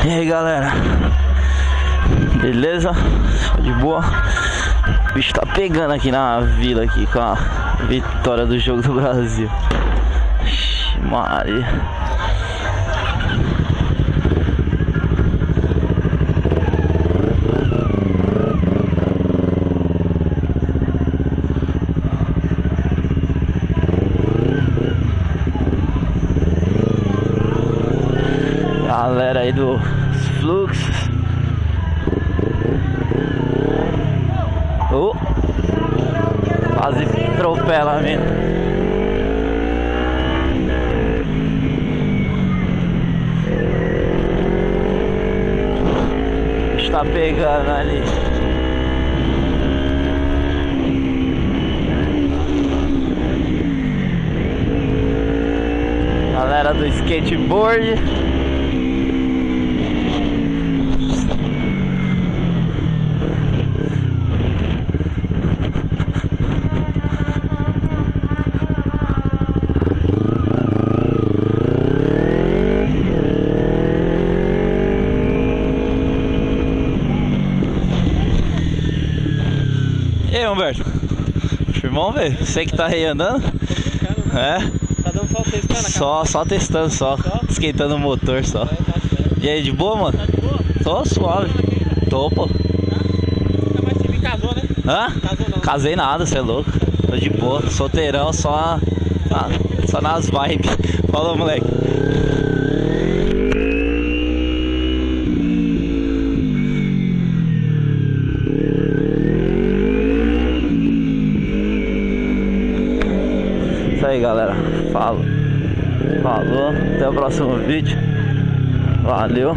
E aí, galera, beleza? De boa? O bicho tá pegando aqui na vila aqui com a vitória do jogo do Brasil. Ixi, Maria. Galera aí dos fluxos. Oh, quase atropelamento. Está pegando ali. Galera do skateboard. E aí, Humberto? Firmão, velho? Você que tá aí andando? É? Tá dando só testando? Só testando, só esquentando o motor só. E aí, de boa, mano? Tá de boa? Tô suave. Tô, pô. Nunca mais te vi, casou, né? Hã? Casou não. Casei nada, cê é louco. Tô de boa, solteirão, só nas vibes. Falou, moleque. Isso aí, galera. Falou. Até o próximo vídeo. Valeu.